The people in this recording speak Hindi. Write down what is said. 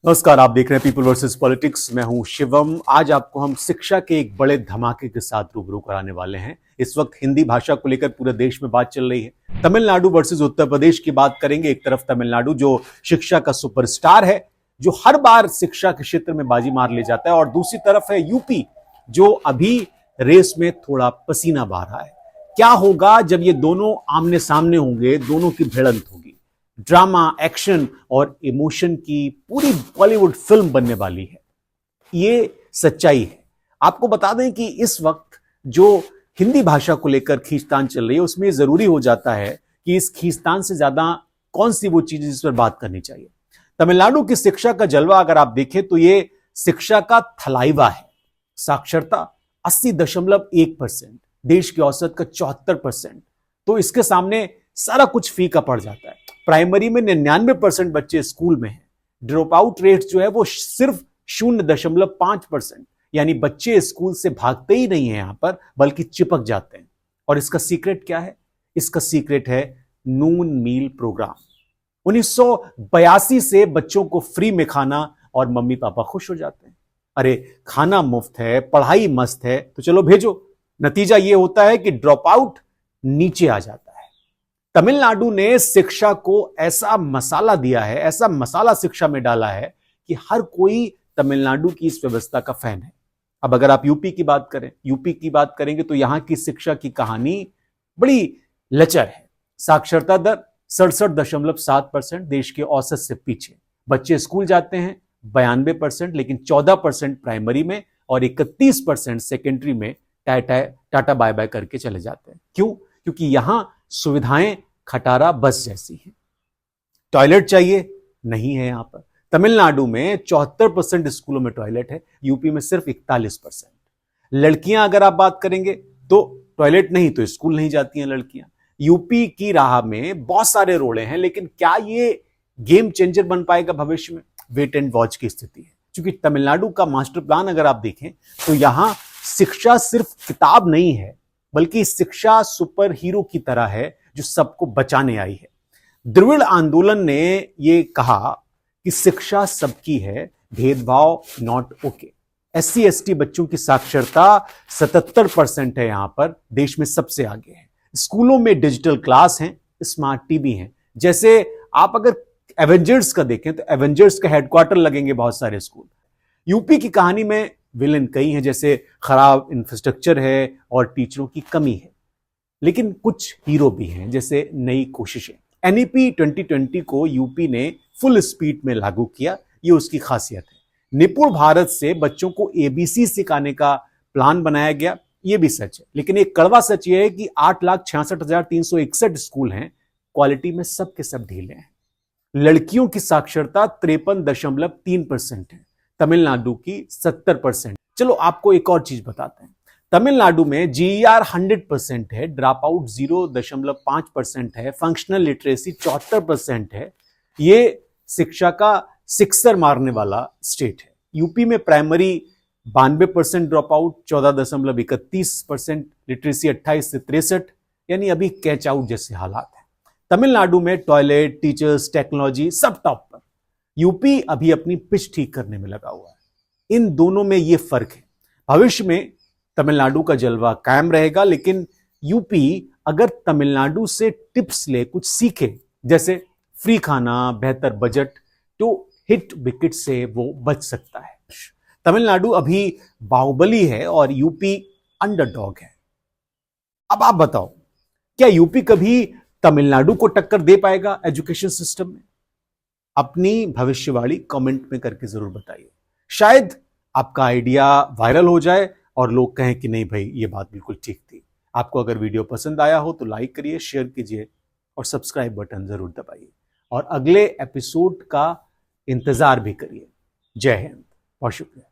नमस्कार, आप देख रहे हैं पीपल वर्सेस पॉलिटिक्स। मैं हूं शिवम। आज आपको हम शिक्षा के एक बड़े धमाके के साथ रूबरू कराने वाले हैं। इस वक्त हिंदी भाषा को लेकर पूरे देश में बात चल रही है। तमिलनाडु वर्सेस उत्तर प्रदेश की बात करेंगे। एक तरफ तमिलनाडु जो शिक्षा का सुपरस्टार है, जो हर बार शिक्षा के क्षेत्र में बाजी मार ले जाता है, और दूसरी तरफ है यूपी जो अभी रेस में थोड़ा पसीना बहा रहा है। क्या होगा जब ये दोनों आमने सामने होंगे, दोनों की भिड़ंत होगी। ड्रामा, एक्शन और इमोशन की पूरी बॉलीवुड फिल्म बनने वाली है। ये सच्चाई है। आपको बता दें कि इस वक्त जो हिंदी भाषा को लेकर खींचतान चल रही है, उसमें जरूरी हो जाता है कि इस खींचतान से ज्यादा कौन सी वो चीज जिस पर बात करनी चाहिए। तमिलनाडु की शिक्षा का जलवा अगर आप देखें तो ये शिक्षा का थलाइवा है। साक्षरता 80.1%, देश की औसत का 74%। तो इसके सामने सारा कुछ फीका पड़ जाता है। प्राइमरी में 99% बच्चे स्कूल में हैं। ड्रॉप आउट रेट जो है वो सिर्फ 0.5%, यानी बच्चे स्कूल से भागते ही नहीं है यहां पर, बल्कि चिपक जाते हैं। और इसका सीक्रेट क्या है? इसका सीक्रेट है नून मील प्रोग्राम। 1982 से बच्चों को फ्री में खाना और मम्मी पापा खुश हो जाते हैं। अरे खाना मुफ्त है, पढ़ाई मस्त है, तो चलो भेजो। नतीजा यह होता है कि ड्रॉप आउट नीचे आ जाता है। तमिलनाडु ने शिक्षा को ऐसा मसाला दिया है, ऐसा मसाला शिक्षा में डाला है कि हर कोई तमिलनाडु की इस व्यवस्था का फैन है। अब अगर आप यूपी की बात करेंगे तो यहां की शिक्षा की कहानी बड़ी लचर है। साक्षरता दर 67.7%, देश के औसत से पीछे। बच्चे स्कूल जाते हैं 92%, लेकिन 14% प्राइमरी में और 31% सेकेंडरी में टाटा बाय बाय करके चले जाते हैं। क्यों? क्योंकि यहां सुविधाएं खटारा बस जैसी हैं। टॉयलेट चाहिए, नहीं है यहां पर। तमिलनाडु में 74% स्कूलों में टॉयलेट है, यूपी में सिर्फ 41%। लड़कियां अगर आप बात करेंगे तो टॉयलेट नहीं तो स्कूल नहीं जाती हैं लड़कियां। यूपी की राह में बहुत सारे रोड़े हैं, लेकिन क्या ये गेम चेंजर बन पाएगा भविष्य में? वेट एंड वॉच की स्थिति है। क्योंकि तमिलनाडु का मास्टर प्लान अगर आप देखें तो यहां शिक्षा सिर्फ किताब नहीं है, बल्कि शिक्षा सुपर हीरो की तरह है जो सबको बचाने आई है। द्रविड़ आंदोलन ने यह कहा कि शिक्षा सबकी है, भेदभाव नॉट ओके। SC ST बच्चों की साक्षरता 77% है, यहां पर देश में सबसे आगे है। स्कूलों में डिजिटल क्लास हैं, स्मार्ट टीवी हैं। जैसे आप अगर एवेंजर्स का देखें तो एवेंजर्स का हेडक्वार्टर लगेंगे बहुत सारे स्कूल। यूपी की कहानी में विलेन कई हैं, जैसे खराब इंफ्रास्ट्रक्चर है और टीचरों की कमी है, लेकिन कुछ हीरो भी हैं, जैसे नई कोशिशें। NEP 2020 को यूपी ने फुल स्पीड में लागू किया, ये उसकी खासियत है। निपुण भारत से बच्चों को ABC सिखाने का प्लान बनाया गया, ये भी सच है। लेकिन एक कड़वा सच ये है कि 8,66,361 स्कूल हैं, क्वालिटी में सब के सब ढीले हैं। लड़कियों की साक्षरता 53.3% है, तमिलनाडु की 70%। चलो आपको एक और चीज बताते हैं। तमिलनाडु में GER 100% है, ड्रॉप आउट 0.5% है, फंक्शनल लिटरेसी 74% है। ये शिक्षा का सिक्सर मारने वाला स्टेट है। यूपी में प्राइमरी 92% ड्रॉप आउट, 14.31%, लिटरेसी 28 से 63, यानी अभी कैच आउट जैसे हालात है। तमिलनाडु में टॉयलेट, टीचर्स, टेक्नोलॉजी सब टॉप पर। यूपी अभी अपनी पिच ठीक करने में लगा हुआ है। इन दोनों में यह फर्क है। भविष्य में तमिलनाडु का जलवा कायम रहेगा, लेकिन यूपी अगर तमिलनाडु से टिप्स ले, कुछ सीखे, जैसे फ्री खाना, बेहतर बजट, तो हिट विकेट से वो बच सकता है। तमिलनाडु अभी बाहुबली है और यूपी अंडरडॉग है। अब आप बताओ, क्या यूपी कभी तमिलनाडु को टक्कर दे पाएगा एजुकेशन सिस्टम में? अपनी भविष्यवाणी कमेंट में करके जरूर बताइए। शायद आपका आइडिया वायरल हो जाए और लोग कहें कि नहीं भाई, ये बात बिल्कुल ठीक थी। आपको अगर वीडियो पसंद आया हो तो लाइक करिए, शेयर कीजिए और सब्सक्राइब बटन जरूर दबाइए। और अगले एपिसोड का इंतजार भी करिए। जय हिंद, बहुत शुक्रिया।